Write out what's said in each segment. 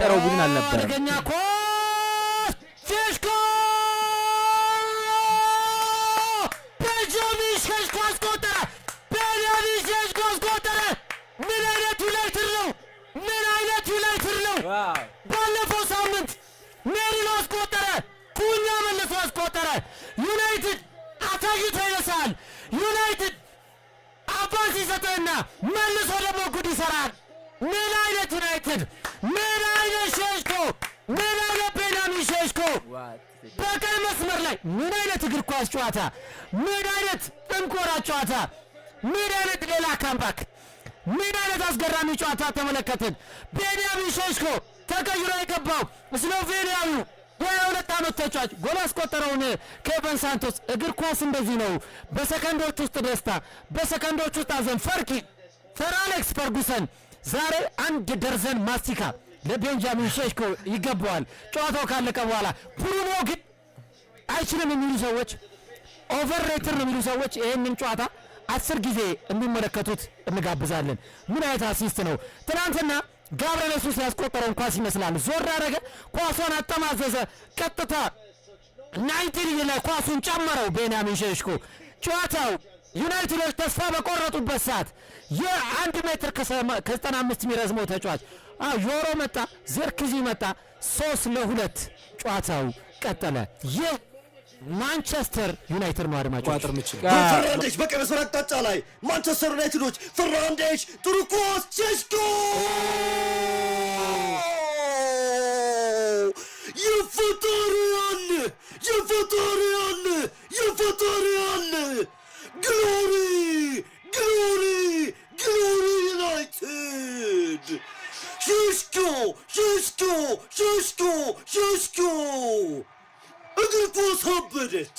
ጠራው ቡድን አልነበረም አደገኛ ኳስ ሼሽኮ ቤንጃሚን ሼሽኮ አስቆጠረ ቤንያሚን ሼሽኮ አስቆጠረ ምን አይነት ዩናይትድ ነው ምን አይነት ዩናይትድ ነው ባለፈው ሳምንት ሜሪኖ አስቆጠረ ኩኛ መልሶ አስቆጠረ ዩናይትድ አታይቶ ይነሳል ዩናይትድ አባስ ይሰጠና መልሶ ደግሞ ጉድ ይሰራል ምን አይነት ዩናይትድ ምን አይነት ሼሽኮ ምን አይነት ቤንያሚን ሼሽኮ በቀይ መስመር ላይ ምን አይነት እግር ኳስ ጨዋታ ምን አይነት ጠንኮራ ጨዋታ ምን አይነት ሌላ ካምባክ ምን አይነት አስገራሚ ጨዋታ ተመለከትን ቤንያሚን ሼሽኮ ተቀይሮ የገባው ስሎቬኒያዊው የ22 ዓመት ተጫዋች ጎል አስቆጠረውን ኬቨን ሳንቶስ እግር ኳስ እንደዚህ ነው በሰከንዶች ውስጥ ደስታ በሰከንዶች ውስጥ አዘን ፈርቂ ሰር አሌክስ ፈርጉሰን ዛሬ አንድ ደርዘን ማስቲካ ለቤንጃሚን ሼሽኮ ይገባዋል ጨዋታው ካለቀ በኋላ ብሩኖ ግን አይችልም የሚሉ ሰዎች ኦቨርሬትድ ነው የሚሉ ሰዎች ይህንን ጨዋታ 10 ጊዜ እንዲመለከቱት እንጋብዛለን ምን አይነት አሲስት ነው ትናንትና ጋብርኤል ሱስ ያስቆጠረውን ኳስ ይመስላል ዞር አደረገ ኳሷን አጠማዘዘ ቀጥታ 90 ላይ ኳሱን ጨመረው ቤንያሚን ሼሽኮ ጨዋታው ዩናይትዶች ተስፋ በቆረጡበት ሰዓት የ1 ሜትር ከ95 የሚረዝመው ተጫዋች ጆሮ መጣ ዘርክዚ መጣ 3-2 ጨዋታው ቀጠለ ማንቸስተር ዩናይትድ ነው አድማጮች ቋጥር ምችል ፈርናንዴዝ በቀይ መስመር አቅጣጫ ላይ ማንቸስተር ዩናይትዶች ፈርናንዴዝ ጥሩ ኳስ ሼሽኮ ይፈጠራል ግሎሪ ዩናይትድ ሼሽኮ እግር ኳስ አበደች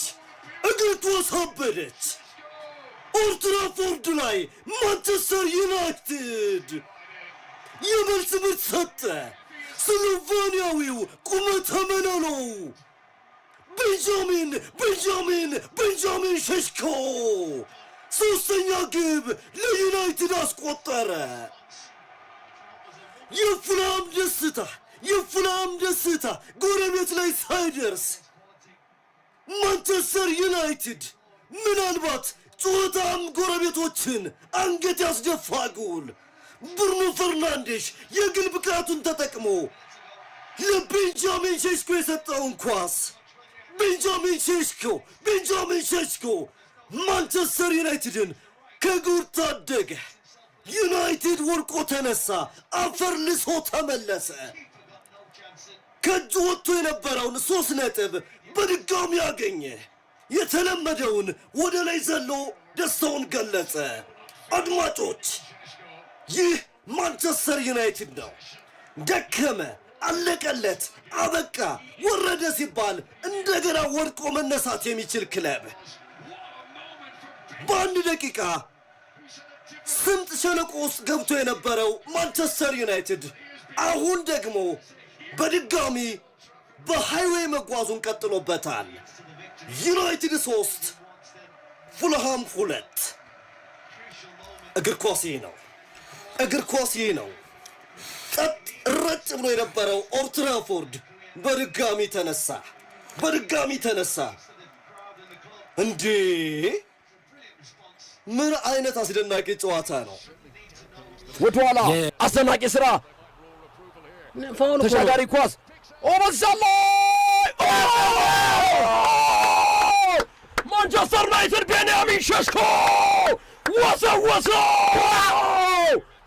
ኦልድ ትራፎርድ ላይ ማንቸስተር ዩናይትድ የመልስ ምት ሰጠ ስሎቬኒያዊው ቁመተ መለሎ ቤንጃሚን ሼሽኮ ሶስተኛ ግብ ለዩናይትድ አስቆጠረ የፉላም ደስታ ጎረቤት ላይ ሳይደርስ ማንቸስተር ዩናይትድ ምናልባት ጨዋታም ጎረቤቶችን አንገት ያስደፋ ጎል ብሩኖ ፈርናንዴዝ የግል ብቃቱን ተጠቅሞ ለቤንጃሚን ሼሽኮ የሰጠውን ኳስ ቤንጃሚን ሼሽኮ ማንቸስተር ዩናይትድን ከጉድ ታደገ ዩናይትድ ወርቆ ተነሳ አፈር ልሶ ተመለሰ ከእጁ ወጥቶ የነበረውን 3 ነጥብ በድጋሚ ያገኘ የተለመደውን ወደ ላይ ዘሎ ደስታውን ገለጸ አድማጮች ይህ ማንቸስተር ዩናይትድ ነው ደከመ አለቀለት አበቃ ወረደ ሲባል እንደገና ወድቆ መነሳት የሚችል ክለብ በአንድ ደቂቃ ስምጥ ሸለቆ ውስጥ ገብቶ የነበረው ማንቸስተር ዩናይትድ አሁን ደግሞ በድጋሚ በሃይዌይ መጓዙን ቀጥሎበታል ዩናይትድ 3 ፉልሃም 2 እግር ኳስ ይህ ነው ቀጥ ረጭ ብሎ የነበረው ኦልድ ትራፎርድ በድጋሚ ተነሳ እንዴ ምን አይነት አስደናቂ ጨዋታ ነው ወደኋላ አስደናቂ ስራ ተሻጋሪ ኳስ ኦበዛላ ማንቸስተር ዩናይትድ ቤንያሚን ሼሽኮ ወሰ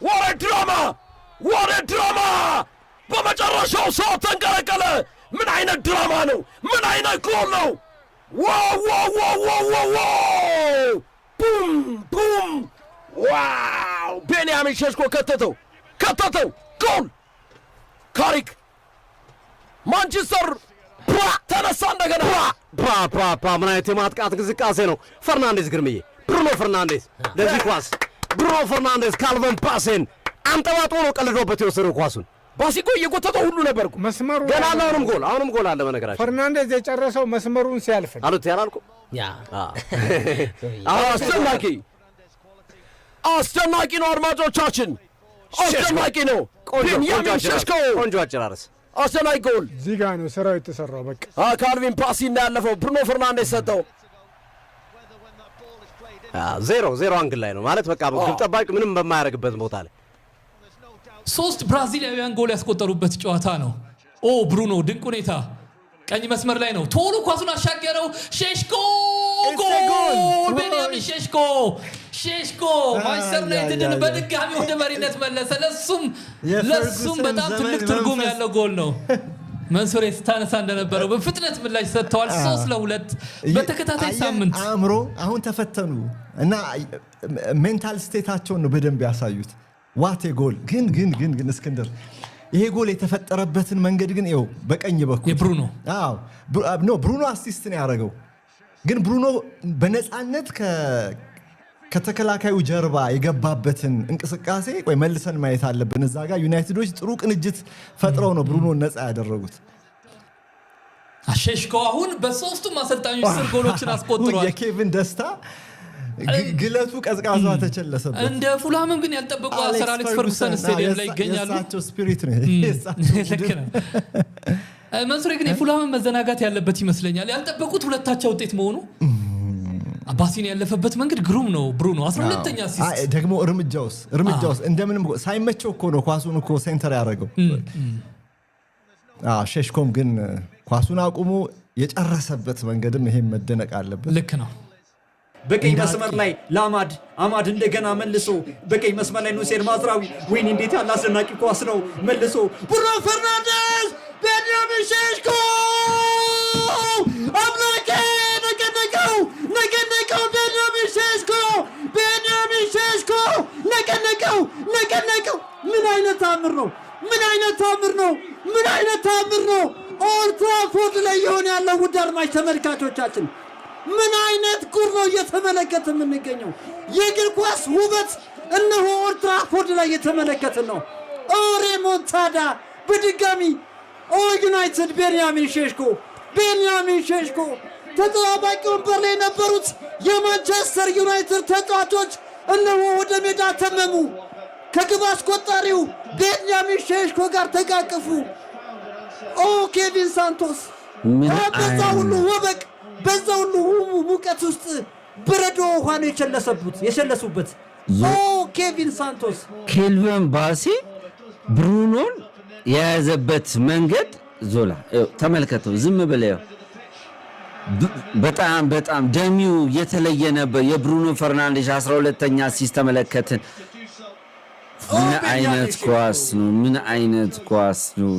ወረ ድራማ በመጨረሻው ሰዓት ተንቀለቀለ ምን አይነት ድራማ ነው ምን አይነት ጎል ነው ዋው ቡም ዋው ቤንያሚን ሼሽኮ ከተተው ጎል ካሪክ ማንቸስተር ተነሳ እንደገና ምን አይነት የማጥቃት ግዝቃሴ ነው ፈርናንዴዝ ግርምዬ ብሩኖ ፈርናንዴዝ ለዚህ ኳስ ብሩኖ ፈርናንዴዝ ካልቨን ባሴን አንጠባጦ ነው ቀልዶበት የወሰደው ኳሱን ባሲኮ እየጎተተው ሁሉ ነበርኩ መስመሩ ገና አሁንም ጎል አለ በነገራችን ፈርናንዴዝ የጨረሰው መስመሩን ሲያልፍ አሉት ያላልኩ አስደናቂ ነው አድማጮቻችን አስደናቂ ነው። ቤንያሚን ሼሽኮ ቆንጆ አጨራረስ፣ አስደናቂ ጎል። እዚህ ጋር ነው ስራው የተሰራው። በቃ ካልቪን ባሲ እንዳለፈው ብሩኖ ፈርናንዴዝ ሰጠው። 0-0 አንግል ላይ ነው ማለት በቃ ግብ ጠባቂ ምንም በማያደርግበት ቦታ ላይ 3 ብራዚላውያን ጎል ያስቆጠሩበት ጨዋታ ነው። ብሩኖ ድንቅ ሁኔታ ቀኝ መስመር ላይ ነው። ቶሎ ኳሱን አሻገረው። ሼሽኮ ጎል! ቤንያሚን ሼሽኮ ማንቸስተር ዩናይትድን በድጋሚ ወደ መሪነት መለሰ። ለሱም በጣም ትልቅ ትርጉም ያለው ጎል ነው። መንሱሬ ስታነሳ እንደነበረው በፍጥነት ምላሽ ሰጥተዋል። 3-2 በተከታታይ ሳምንት አእምሮ አሁን ተፈተኑ እና ሜንታል ስቴታቸውን ነው በደንብ ያሳዩት። ዋቴ ጎል ግን እስክንድር ይሄ ጎል የተፈጠረበትን መንገድ ግን ይኸው በቀኝ በኩል ብሩኖ አሲስት ነው ያደረገው። ግን ብሩኖ በነፃነት ከተከላካዩ ጀርባ የገባበትን እንቅስቃሴ መልሰን ማየት አለብን። እዛ ጋር ዩናይትዶች ጥሩ ቅንጅት ፈጥረው ነው ብሩኖን ነፃ ያደረጉት። ሼሽኮ አሁን በሶስቱም አሰልጣኞች ስር ጎሎችን አስቆጥሯል። የኬቪን ደስታ ግለቱ ቀዝቃዟ ተቸለሰበት። እንደ ፉላምም ግን ያልጠበቁ ሰር አሌክስ ፈርጉሰን ስቴዲየም ላይ ይገኛሉ። የሳቸው ስፒሪት ነው። መንሱሬ ግን የፉላምን መዘናጋት ያለበት ይመስለኛል። ያልጠበቁት ሁለታቸው ውጤት መሆኑ አባሲን ያለፈበት መንገድ ግሩም ነው። ብሩኖ 12ኛ አሲስት ደግሞ እርምጃውስ እንደምንም ሳይመቸው እኮ ነው ኳሱን እኮ ሴንተር ያደረገው። ሼሽኮም ግን ኳሱን አቁሞ የጨረሰበት መንገድም ይሄም መደነቅ አለበት። ልክ ነው። በቀኝ መስመር ላይ ለአማድ እንደገና መልሶ በቀኝ መስመር ላይ ኑሴር ማዝራዊ ወይኔ እንዴት ያለ አስደናቂ ኳስ ነው። መልሶ ብሩኖ ፈርናንዴዝ ቤንያሚን ሼሽኮ አምላኬ ነገነቀው ቤንያሚን ሼሽኮ ነገነቀው። ምን አይነት ታምር ነው! ኦልድ ትራፎርድ ላይ የሆነ ያለው ውድ አድማጭ ተመልካቾቻችን ምን አይነት ጉር ነው እየተመለከተ የምንገኘው? የእግር ኳስ ውበት እነሆ ኦልድ ትራፎርድ ላይ እየተመለከትን ነው። ሬሞንታዳ በድጋሚ ዩናይትድ ቤንያሚን ሼሽኮ ተጠባባቂ ወንበር ላይ የነበሩት የማንቸስተር ዩናይትድ ተጫዋቾች እነሆ ወደ ሜዳ ተመሙ። ከግብ አስቆጣሪው ቤንያሚን ሼሽኮ ጋር ተቃቀፉ። ኬቪን ሳንቶስ በዛ ሁሉ ወበቅ በዛ ሁሉ ሙቀት ውስጥ በረዶ ውሃ ነው የሸለሱበት። ኬቪን ሳንቶስ ኬልቪን ባሲ ብሩኖን የያዘበት መንገድ ዞላ ተመልከተው፣ ዝም ብለው በጣም ደሚው የተለየ ነበር። የብሩኖ ፈርናንዴዝ 12ኛ አሲስት ተመለከትን። ምን አይነት ኳስ ነው!